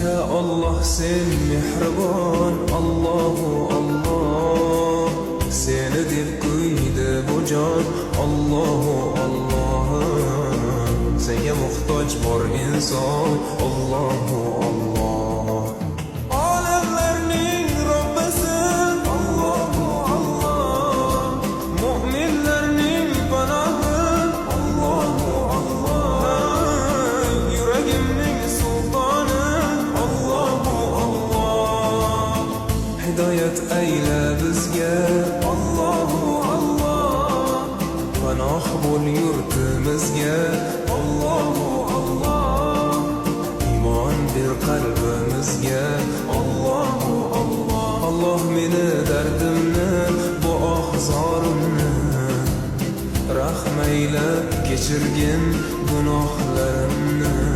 Ya Allah sen mehribon, Allahu Allah. Seni deb kuydi bu jon, Allahu Allah. Senga muhtoj bor inson, Allahu Allah. Olamlarning Robbisi, Allahu Allah. Mu'minlarning panohi, Allahu Allah. Yuragimning sultoni, Allahu Allah. Hidoyat ayla bizga, Allahu Allah. Panoh bo'l yurtimizga, Allahu Allah. Iymon ber qalbimizga, Allahu Allah. Allah meni dardimni, bu ohzorimni rahmayla kechirgin gunohlarimni.